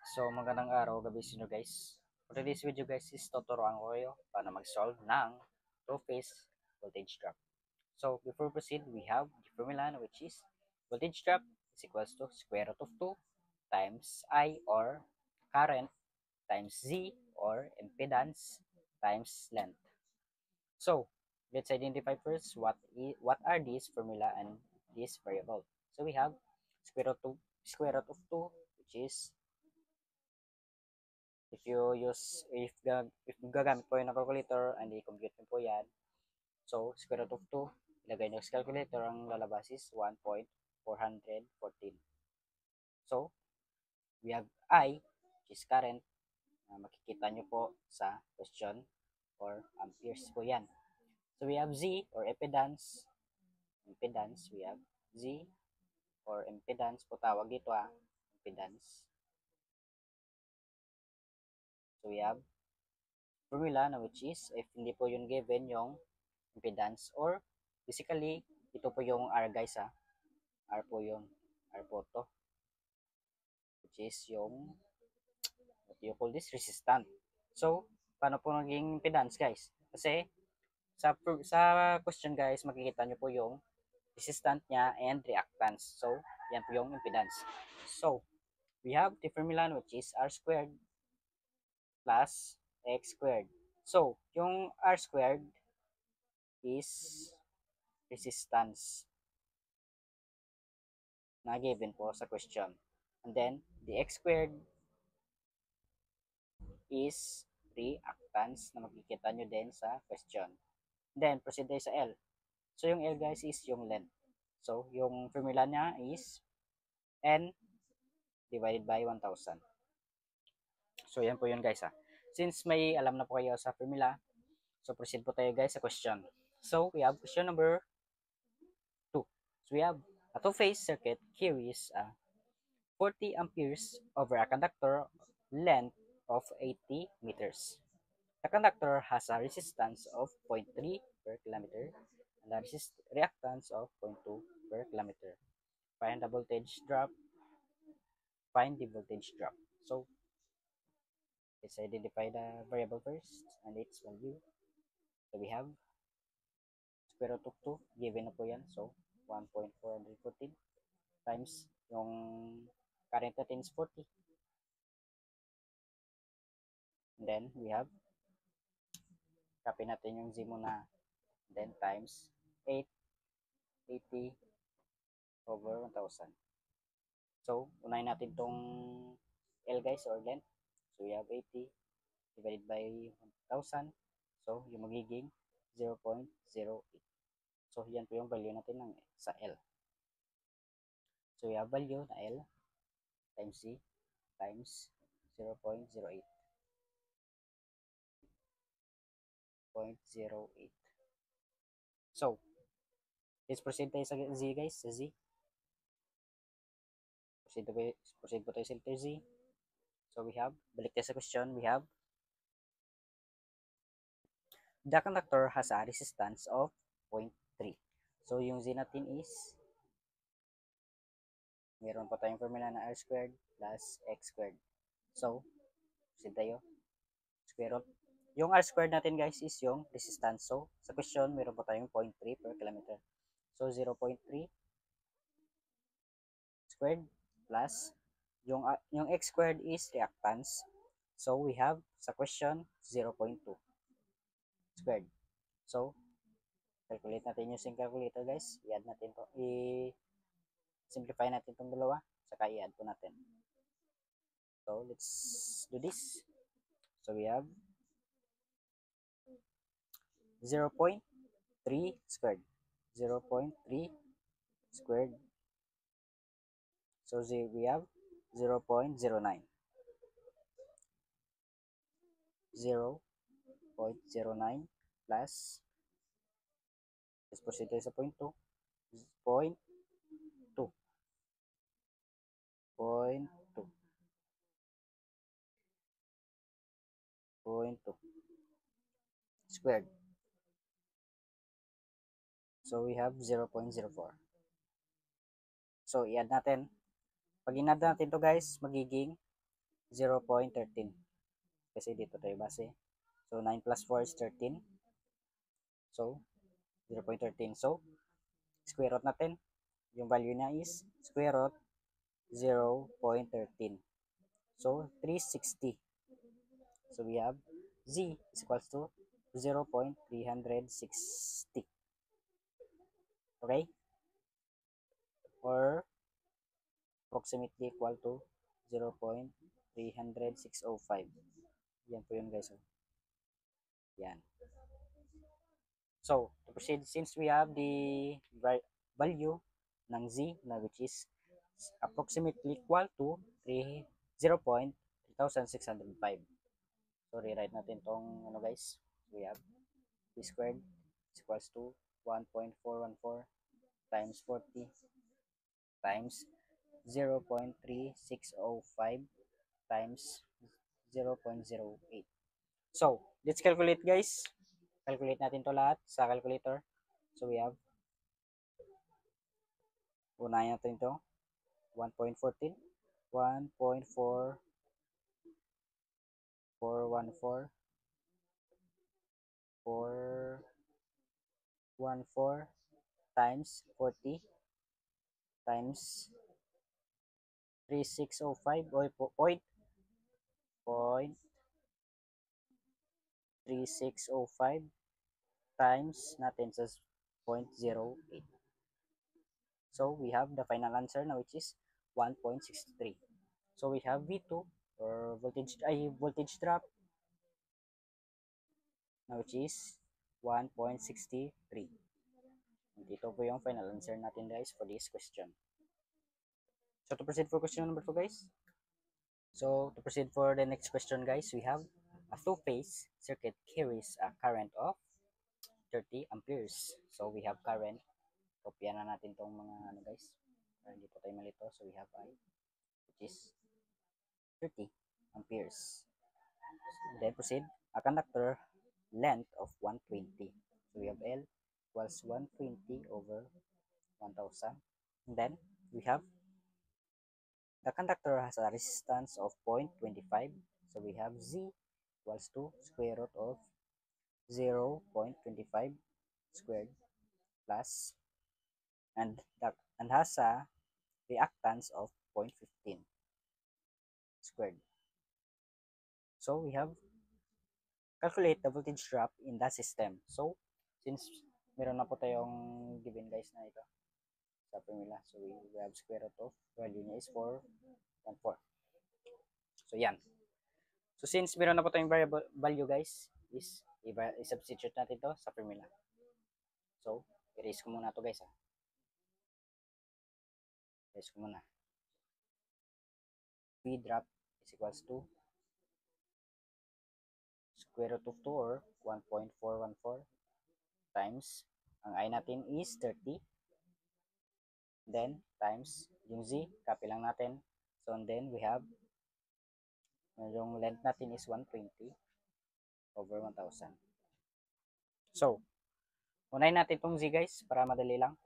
So, magandang araw, gabi sa inyo guys. For today's video guys is tuturuan ko kayo paano mag-solve ng two-phase voltage drop. So, before we proceed, we have the formula which is voltage drop is equals to square root of 2 times I or current times Z or impedance times length. So, let's identify first what are these formula and this variable. So, we have square root of 2 which is if gagamit po yung ng calculator and i-compute nyo po yan, so square root of 2, ilagay nyo sa calculator, ang lalabas is 1.414. So, we have I, which is current, na makikita nyo po sa question, or amperes po yan. So, we have Z, or impedance, we have Z, or impedance po tawag dito impedance. So, we have formula na which is, if hindi po yun given yung impedance, or basically ito po yung R guys R po yung R po to, which is yung what you call this, resistant. So paano po naging impedance guys? Kasi sa question guys, makikita nyo po yung resistant niya and reactance. So yan po yung impedance. So we have the formula which is R squared plus X squared. So yung R squared is resistance na given po sa question. And then, the x squared is reactance na makikita nyo din sa question. Then, proceed tayo sa L. So, yung L guys is yung length. So, yung formula niya is N divided by 1,000. So, yan po yun guys Since may alam na po kayo sa formula, so proceed po tayo guys sa question. So, we have question number 2. So, we have a two-phase circuit carries 40 amperes over a conductor length of 80 meters. The conductor has a resistance of 0.3 per kilometer and a reactance of 0.2 per kilometer. Find the voltage drop. Find the voltage drop. So, let's identify the variable first and its value. So, we have square root of 2. Given na po yan. So, 1.414 times yung current natin is 40. And then, we have copy natin yung Z muna. Then, times 80 over 1,000. So, unahin natin tong L guys, or length. So, we have 80 divided by 1,000. So, yung magiging 0.08. So, yan po yung value natin sa L. So, we have value na L times C times 0.08. 0.08. So, let's proceed tayo sa Z guys, sa Z. Proceed po tayo sa letter Z. So, we have, balik tayo sa question, we have the conductor has a resistance of 0.3. So, yung Z natin is, meron pa tayong formula na R squared plus X squared. So, proceed tayo. Square root. Yung R squared natin guys is yung resistance. So, sa question, meron pa tayong 0.3 per kilometer. So, 0.3 squared plus yung X squared is reactance. So, we have sa question 0.2 squared. So, calculate natin using calculator guys. I-add natin to. I-simplify natin itong dalawa. Saka i-add po natin. So, let's do this. So, we have 0.3 squared. 0.3 squared. So, we have 0.09. 0.09 plus, let's proceed tayo sa 0.2. 0.2. 0.2. 0.2 squared. So, we have 0.04. So, i-add natin. Pag in-add natin to guys, magiging 0.13. Kasi dito tayo base. So, 9 plus 4 is 13. So, 0.13. So, square root natin. Yung value niya is square root 0.13. So, 360. So, we have z is equals to 0.360. Okay? Or approximately equal to 0.30605. Yan po yun guys. Yan. So, to proceed, since we have the value ng z na which is approximately equal to 0.3605. So, rewrite natin tong ano guys. We have b squared is equals to 1.414 times 40 times 0.3605 times 0.08. So, let's calculate guys. Calculate natin to lahat sa calculator. So, we have, unahin natin ito, 1.14, 1.4414, 414 times 40 times 3605 or point 3605 times natin sa 0.08. So, we have the final answer now which is 1.63. So, we have V2 or voltage drop now which is 1.63. Dito po yung final answer natin guys for this question. So, to proceed for question number 2 guys. So, to proceed for the next question guys, we have a two-phase circuit carries a current of 30 amperes. So, we have current. Kopya na natin tong mga ano guys. Para hindi po tayo malito. So, we have I, which is 30 amperes. Then proceed, a conductor length of 120. So, we have L equals 120 over 1000. And then, we have the conductor has a resistance of 0.25. So, we have Z equals to square root of 0.25 squared plus and has a reactance of 0.15 squared. So we have calculate the voltage drop in the system. So since meron na po tayong given guys na ito sa formula, so we have square root of value niya is 414. So yan. So since meron na po tayong variable value guys, is i-substitute natin ito sa formula. So erase ko muna to guys ha. Erase ko muna. V drop is equals to square root of 2 or 1.414 times, ang I natin is 30, then times yung Z, copy lang natin. So and then we have, yung length natin is 120 over 1000. So, unahin natin itong Z guys, para madali lang.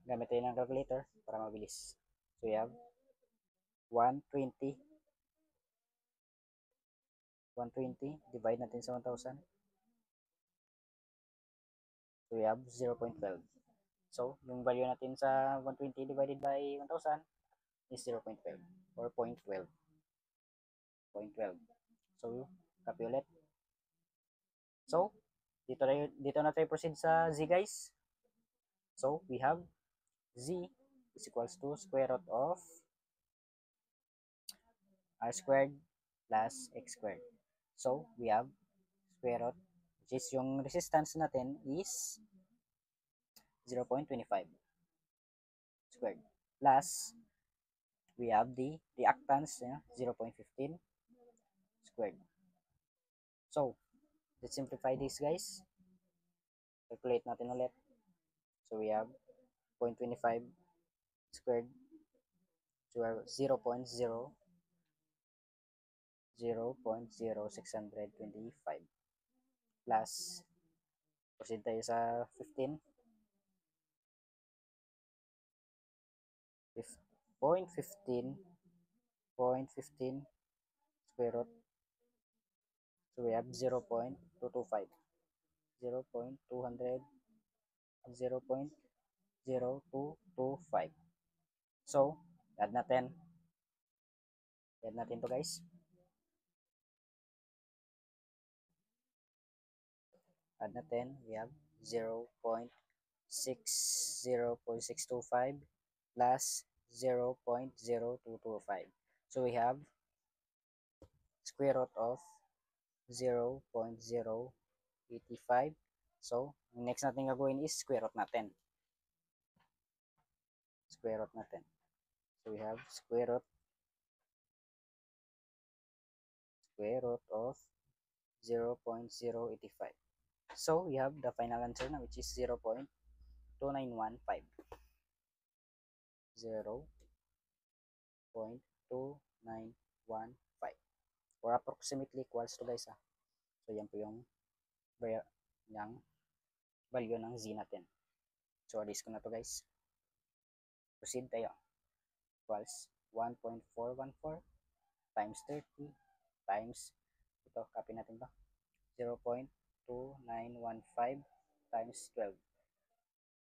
Gamit tayo ng calculator para mabilis. So we have 120 divide natin sa 1000. So we have 0.12. So, yung value natin sa 120 divided by 1000 is 0.12 or 0.12. 0.12. So, copy ulit. So, dito na tayo proceed sa Z guys. So, we have Z is equals to square root of R squared plus X squared. So, we have square root, which is yung resistance natin is 0.25 squared plus we have the reactance 0.15 squared. So, let's simplify this guys. Calculate natin ulit. So, we have 0.25 squared to 0.0625 plus proceed tayo sa 15 0.15 15 square root. So we have 0.225. 0.200 0.0225. So, add natin. Add natin to guys. Add natin. We have 0.625 plus 0.0225. So we have square root of 0.085. So, next natin gagawin is square root natin. Square root natin. So we have square root of 0.085. So we have the final answer na, which is 0.2915. 0.2915 or approximately equals to guys. So yan po yung value ng z natin. So alis ko na to guys. Proceed tayo. Equals 1.414 times 30 times ito, copy natin to, 0.2915 times 12.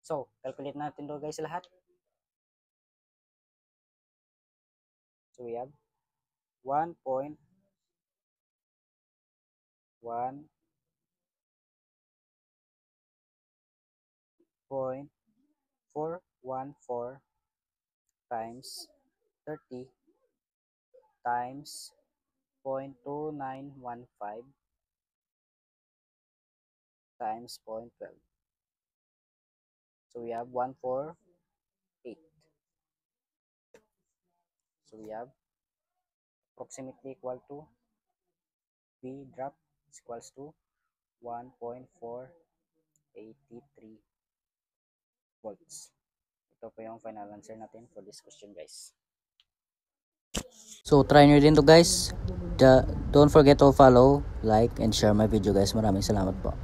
So, calculate natin to guys lahat. So, we have 1.414 times 30 times 0.2915 times 0.12. So we have 148. So we have approximately equal to V drop is equals to 1.483 volts. Ito po yung final answer natin for this question guys. So try nyo din to guys. Don't forget to follow, like, and share my video guys. Maraming salamat po.